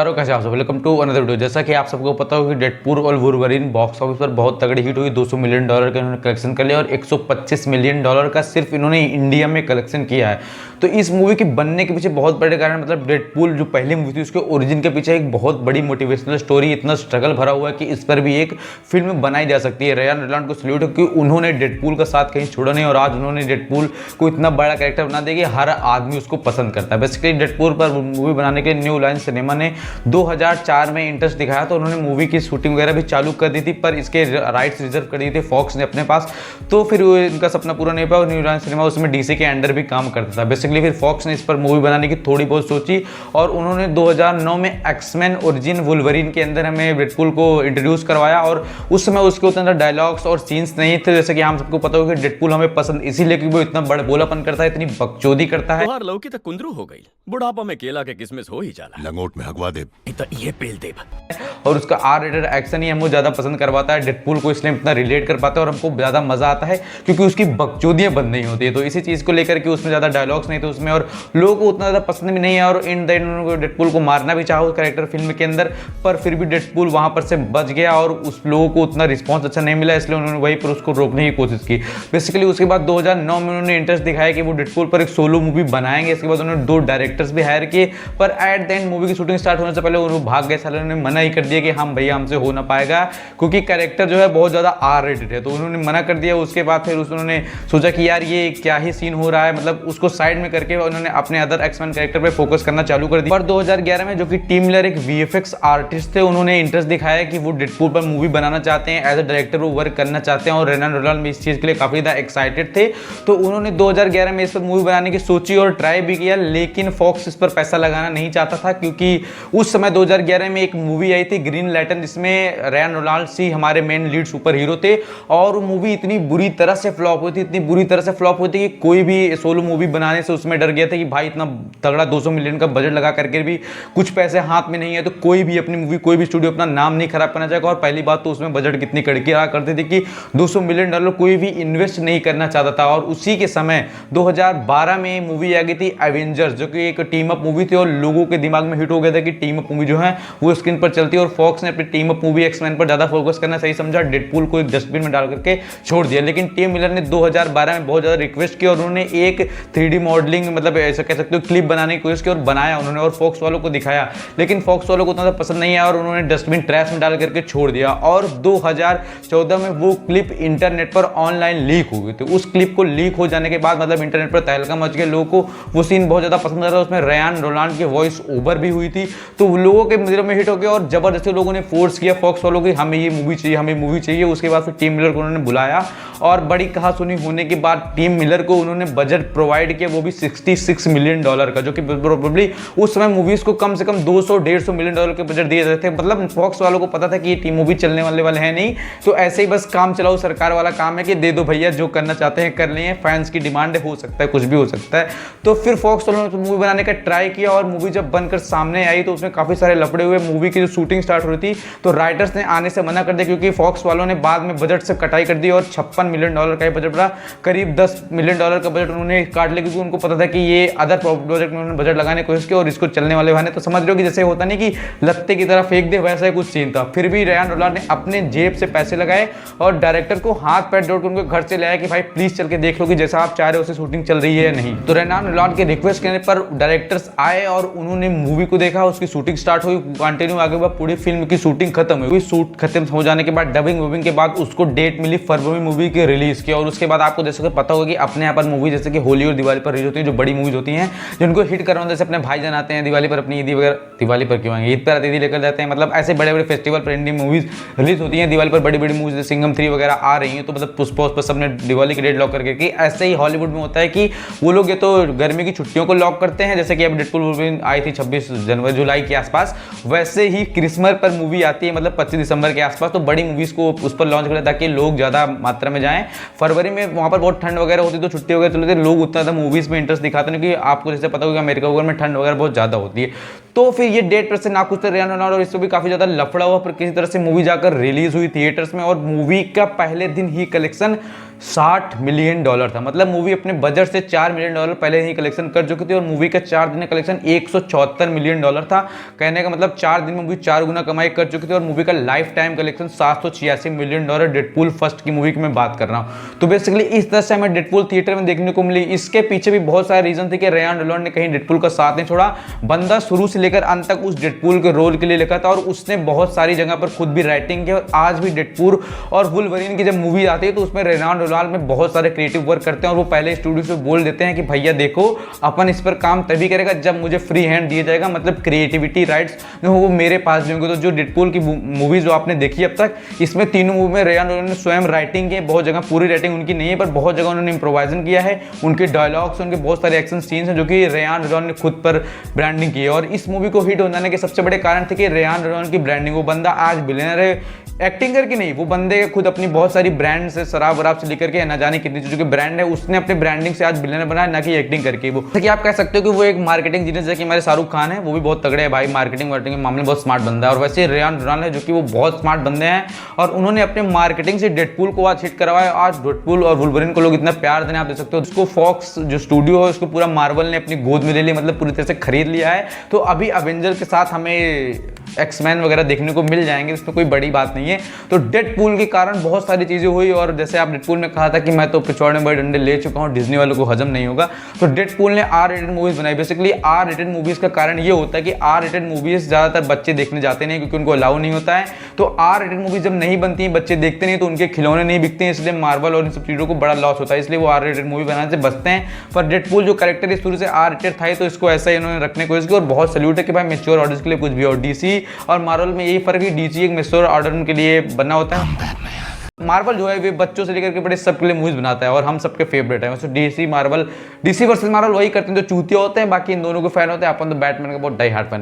Hello, कैसे आप सब। Welcome to another video. जैसा कि आप सबको पता हो कि डेडपूल और वुल्वरीन बॉक्स ऑफिस पर बहुत तगड़ी हिट हुई। $200 मिलियन का इन्होंने कलेक्शन कर लिया और $125 मिलियन का सिर्फ इन्होंने इंडिया में कलेक्शन किया है। तो इस मूवी के बनने के पीछे बहुत बड़े कारण, मतलब डेडपूल जो पहली मूवी थी उसके ओरिजिन के पीछे एक बहुत बड़ी मोटिवेशनल स्टोरी, इतना स्ट्रगल भरा हुआ है कि इस पर भी एक फिल्म बनाई जा सकती है। रयान रेनॉल्ड्स को सैल्यूट है कि उन्होंने डेडपूल का साथ कहीं छोड़ा नहीं और आज उन्होंने डेडपूल को इतना बड़ा कैरेक्टर बना दिया कि हर आदमी उसको पसंद करता है। बेसिकली डेडपूल पर मूवी बनाने के लिए न्यू लाइन सिनेमा ने 2004 में इंटरेस्ट दिखाया, तो उन्होंने मूवी की शूटिंग वगैरह भी चालू कर दी थी, पर इसके राइट्स रिजर्व कर दिए थे फॉक्स ने अपने पास। तो फिर इनका सपना पूरा नहीं पाया और न्यू लाइन सिनेमा उसमें डीसी के अंडर भी काम करता था। बेसिकली फिर फॉक्स ने इस पर मूवी बनाने की थोड़ी बहुत सोची और उन्होंने 2009 में एक्समैन ओरिजिन वुल्वरीन के अंदर हमें डेडपूल को इंट्रोड्यूस करवाया। और उस समय उसके उतने डायलॉग्स और सीन्स नहीं थे, जैसे कि हम सबको पता हो कि डेडपूल हमें पसंद इसीलिए कि वो इतना बड़ा बोलापन करता है, इतनी बकचोदी करता है। लौकी तक कुंदरू हो गई, बुढ़ापा में केला के किसमिस हो ही जाला, लंगोट में हगवा दे, ये पेल दे। और उसका आर रेटेड एक्शन ही हमको ज़्यादा पसंद करवाता है। डेडपूल को इसलिए इतना रिलेट कर पाता है और हमको ज़्यादा मजा आता है क्योंकि उसकी बकचोदियाँ बंद नहीं होती है। तो इसी चीज़ को लेकर के उसमें ज़्यादा डायलॉग्स नहीं थे उसमें और लोगों को उतना ज़्यादा पसंद भी नहीं है। और इन द एंड उन्होंने डेडपूल को मारना भी चाहा उस कैरेक्टर फिल्म के अंदर, पर फिर भी डेडपूल वहाँ पर से बच गया और उस लोगों को उतना रिस्पॉन्स अच्छा नहीं मिला, इसलिए उन्होंने वहीं पर उसको रोकने की कोशिश की। बेसिकली उसके बाद 2009 में उन्होंने इंटरेस्ट दिखाया कि वो डेडपूल पर एक सोलो मूवी बनाएंगे। इसके बाद उन्होंने 2 डायरेक्टर्स भी हायर किए, पर एट द एंड मूवी की शूटिंग स्टार्ट होने से पहले वो भाग गए। साले उन्होंने मना ही कर दिया कि हम भैया हमसे हो ना पाएगा क्योंकि कैरेक्टर जो है बहुत ज़्यादा आर रेटेड है, तो उन्होंने मना कर दिया। उसके बाद फिर उन्होंने सोचा कि यार ये क्या ही सीन हो रहा है, मतलब उसको साइड में करके उन्होंने अपने अदर एक्समैन कैरेक्टर पे फोकस करना चालू कर दिया। पर 2011 में जो कि टीम मिलर एक वीएफएक्स आर्टिस्ट थे, उन्होंने इंटरेस्ट दिखाया कि वो डेडपूल पर मूवी बनाना चाहते हैं, एज अ डायरेक्टर वो वर्क करना चाहते हैं और रेनॉल्ड्स रोनाल्ड में इस चीज़ के लिए काफ़ी ज़्यादा एक्साइटेड थे। तो उन्होंने 2011 में इस पर मूवी बनाने की सोची और ट्राई भी किया, लेकिन फॉक्स इस पर पैसा लगाना नहीं चाहता था क्योंकि उस समय 2011 में एक मूवी आई थी ग्रीन लैंटर्न, जिसमें रयान रेनॉल्ड्स ही हमारे मेन लीड सुपर हीरो थे और वो मूवी इतनी बुरी तरह से फ्लॉप हुई थी, इतनी बुरी तरह से फ्लॉप हुई थी कि कोई भी सोलो मूवी बनाने से उसमें डर गया था कि भाई इतना तगड़ा 200 मिलियन का बजट लगा करके भी कुछ पैसे हाथ में नहीं है, तो कोई भी अपनी मूवी, कोई भी स्टूडियो अपना नाम नहीं खराब करना चाहेगा। और पहली बात तो उसमें बजट कितनी कड़की रहा करती थी कि $200 मिलियन कोई भी इन्वेस्ट नहीं करना चाहता था। और उसी के समय 2012 में मूवी आ गई थी एवेंजर्स, जो कि एक टीम अप मूवी थी और लोगों के दिमाग में हिट हो गया था कि टीम अप मूवी जो है वो स्क्रीन पर चलती है। और फॉक्स ने अपनी टीम अप मूवी एक्समैन पर ज्यादा फोकस करना सही समझा, डेडपूल को एक डस्टबिन में डाल करके छोड़ दिया। लेकिन टीम मिलर ने 2012 में बहुत ज्यादा रिक्वेस्ट की और उन्होंने एक 3D मॉडलिंग, मतलब ऐसा कह सकते हो क्लिप बनाने की कोशिश की और बनाया उन्होंने और फॉक्स वालों को दिखाया, लेकिन फॉक्स वालों को उतना पसंद नहीं आया और उन्होंने डस्टबिन ट्रैश में डाल करके छोड़ दिया। और 2014 में वो क्लिप इंटरनेट पर ऑनलाइन लीक हो गई थी। उस क्लिप को लीक हो जाने के बाद मतलब इंटरनेट पर तहलका मच गया, लोगों को वो सीन बहुत ज्यादा पसंद आ रहा था। उसमें रयान रेनॉल्ड्स की वॉइस ओवर भी हुई थी, तो लोगों के नजरों में हिट हो गया और जबरदस्ती लोगों ने फोर्स किया फॉक्स वालों की हमें ये मूवी चाहिए, हमें मूवी चाहिए। उसके बाद फिर टीम मिलर को उन्होंने बुलाया और बड़ी कहा सुनी होने के बाद टीम मिलर को उन्होंने बजट प्रोवाइड किया, वो भी $66 मिलियन का, जो कि प्रोबेबली उस समय मूवीज को कम से कम $200-150 मिलियन के बजट दिए जाते थे। मतलब फॉक्स वालों को पता था कि ये टीम मूवी चलने वाले हैं नहीं, तो ऐसे ही बस काम चलाओ सरकार वाला काम है कि दे दो भैया, जो करना चाहते हैं कर लें, फैंस की डिमांड हो सकता है, कुछ भी हो सकता है। तो फिर फॉक्स वालों ने मूवी बनाने का ट्राई किया और मूवी जब बनकर सामने आई तो उसमें काफी सारे लफड़े हुए। मूवी की जो शूटिंग स्टार्ट हो रही थी तो राइटर्स ने आने से मना कर दिया क्योंकि फॉक्स वालों ने बाद में बजट से कटाई कर दी और $56 मिलियन का ही बजट रहा, करीब $10 मिलियन का बजट उन्होंने काट लिया क्योंकि उनको पता था कि ये अदर प्रोजेक्ट में उन्होंने बजट लगाने की कोशिश की और इसको चलने वाले बहाने, तो समझ लो कि जैसे होता नहीं कि लत्ते की तरह फेंक दे, वैसा ही कुछ सीन था। फिर भी रयान रेनॉल्ड्स ने अपने जेब से पैसे लगाए और डायरेक्टर को हाथ पैर जोड़ कर उनको घर से लाया कि भाई प्लीज चल के देख लो कि जैसा आप चाह रहे हो उसे शूटिंग चल रही है या नहीं। तो रयान रेनॉल्ड्स के रिक्वेस्ट करने पर डायरेक्टर्स आए और उन्होंने मूवी को देखा, उसकी शूटिंग स्टार्ट हुई, कंटिन्यू आगे हुआ, पूरी फिल्म की शूटिंग खत्म हुई। शूट खत्म हो जाने के बाद डबिंग के बाद उसको डेट मिली फरवरी मूवी के रिलीज की। और उसके बाद आपको जैसे पता होगा कि अपने यहाँ पर मूवी जैसे कि होली और दिवाली पर रिलीज होती है, जो बड़ी मूवीज होती हैं जिनको हिट करवाने, जैसे अपने भाईजान आते हैं दिवाली पर, अपनी ईदी वगैरह, दिवाली पर क्यों आएंगे, ईद पर ईदी लेकर जाते हैं, मतलब ऐसे बड़े बड़े फेस्टिवल पर इंडियन मूवीज रिलीज होती हैं। दिवाली पर बड़ी बड़ी मूवीज जैसे सिंघम 3 वगैरह आ रही हैं, तो मतलब पुष्पा उस पर सबने दिवाली की डेट लॉक करके की। ऐसे ही हॉलीवुड में होता है कि वो लोग ये तो गर्मी की छुट्टियों को लॉक करते हैं, जैसे कि अब डेडपूल आई थी 26 जनवरी जुलाई के आसपास, वैसे ही क्रिसमस पर मूवी आती है, मतलब 25 दिसंबर के आसपास, तो बड़ी मूवीज को उस पर लॉन्च करें ताकि लोग ज्यादा मात्रा में जाएं। फरवरी में वहां पर बहुत ठंड वगैरह होती है, तो छुट्टी वगैरह चलती है, लोग उतना ज्यादा मूवीज में इंटरेस्ट दिखाते हैं कि आपको जैसे पता होगा अमेरिका वगैरह में ठंड वगैरह बहुत ज्यादा होती है। तो फिर ये डेट पर से नाखुश थे रेयान रेनॉल्ड और इससे भी काफी ज्यादा लफड़ा हुआ, पर किसी तरह से मूवी जाकर रिलीज हुई थिएटर्स में और मूवी का पहले दिन ही कलेक्शन $60 मिलियन था। मतलब मूवी अपने बजट से $4 मिलियन पहले ही कलेक्शन कर चुकी थी और मूवी का 4 दिन कलेक्शन $174 मिलियन था। कहने का मतलब 4 दिन में मूवी 4 गुना कमाई कर चुकी थी और मूवी का life time collection $786 million, Deadpool first की मूवी की मैं बात कर रहा हूँ। तो बेसिकली इस तरह से हमें डेडपूल थिएटर में देखने को मिली। इसके पीछे भी बहुत सारे रीजन थे कि रेयान रेनॉल्ड ने कहीं डेडपूल का साथ नहीं छोड़ा। बंदा शुरू से लेकर अंत तक उस डेडपूल के रोल के लिए लिखा था और उसने बहुत सारी जगह पर खुद भी राइटिंग की और आज भी डेडपूल और वुल्वरीन की जब मूवी आती है तो उसमें रेयान रेनॉल्ड में बहुत सारे क्रिएटिव वर्क करते हैं और वो पहले स्टूडियो से बोल देते हैं कि भैया देखो अपन इस पर काम तभी करेगा जब मुझे फ्री हैंड दिया जाएगा, मतलब क्रिएटिविटी राइट्स जो वो मेरे पास भी होंगे। तो जो डेडपूल की मूवीज जो आपने देखी अब तक, इसमें तीनों मूवी में रेयान रेनॉल्ड ने स्वयं राइटिंग की है। बहुत जगह पूरी राइटिंग उनकी नहीं है पर बहुत जगह उन्होंने इम्प्रोवाइजन किया है। उनके डायलॉग्स, उनके बहुत सारे एक्शन सीन्स हैं जो कि रेयान रेनॉल्ड ने खुद पर ब्रांडिंग की है। और इस मूवी को हिट हो जाने के सबसे बड़े कारण थे कि रेयान रेनॉल्ड की ब्रांडिंग, वो बंदा आज बिलियनर है एक्टिंग करके नहीं, वो बंदे खुद अपनी बहुत सारी ब्रांड से शराब वराब से लेकर के न जाने कितनी चीजों के ब्रांड है उसने अपने ब्रांडिंग से आज बिलियनर बनाया, ना कि एक्टिंग करके। वो जैसे कि आप कह सकते हो कि वो एक मार्केटिंग जीनियस है कि हमारे शाहरुख खान है, वो भी बहुत तगड़े है भाई, मार्केटिंग के मामले में बहुत स्मार्ट बंदा है। और वैसे रेयान रेनॉल्ड है जो कि वो बहुत स्मार्ट बंदे हैं और उन्होंने अपने मार्केटिंग से डेडपूल को आज हिट करवाया। आज डेडपूल और वुल्वरीन को लोग इतना प्यार देने आप देख सकते हो। उसको फॉक्स जो स्टूडियो है उसको पूरा मार्वल ने अपनी गोद में ले लिया, मतलब पूरी तरह से खरीद लिया है। तो अभी अवेंजर के साथ हमें एक्समैन वगैरह देखने को मिल जाएंगे, इसमें कोई बड़ी बात नहीं है। तो डेडपूल के कारण बहुत सारी चीजें हुई और जैसे आप डेडपूल में कहा था कि मैं तो पिछवाड़े में बड़े डंडे ले चुका हूं, डिज्नी वालों को हजम नहीं होगा, तो डेडपूल ने आर रेटेड मूवीज बनाई। बेसिकली आर रेटेड मूवीज का कारण ये होता है कि आर रेटेड मूवीज ज्यादातर बच्चे देखने जाते नहीं क्योंकि उनको अलाउ नहीं होता है। तो आर रेटेड मूवीज जब नहीं बनती हैं, बच्चे देखते नहीं, तो उनके खिलौने नहीं बिकते हैं, इसलिए मार्वल और इन सब चीजों को बड़ा लॉस होता है, इसलिए वो आर रेटेड मूवी बनाने से बचते हैं। पर डेडपूल जो कैरेक्टर शुरू से आर रेटेड था तो इसको ऐसा ही इन्होंने रखने की कोशिश की और बहुत सैल्यूट है कि भाई मैच्योर ऑडियंस के लिए कुछ भी। और डीसी और मार्वल में यही फर्क है, डीसी एक मैच्योर ऑडियंस के लिए बना होता है, मार्वल जो है वे बच्चों से लेकर के बड़े सबके लिए मूवीज बनाता है और हम सबके फेवरेट है। वैसे डीसी वर्सेस मार्वल वही करते हैं जो चूतिया होते हैं, बाकी इन दोनों के फैन होते हैं। अपन तो बैटमैन का बहुत डाई हार्ट फैन है।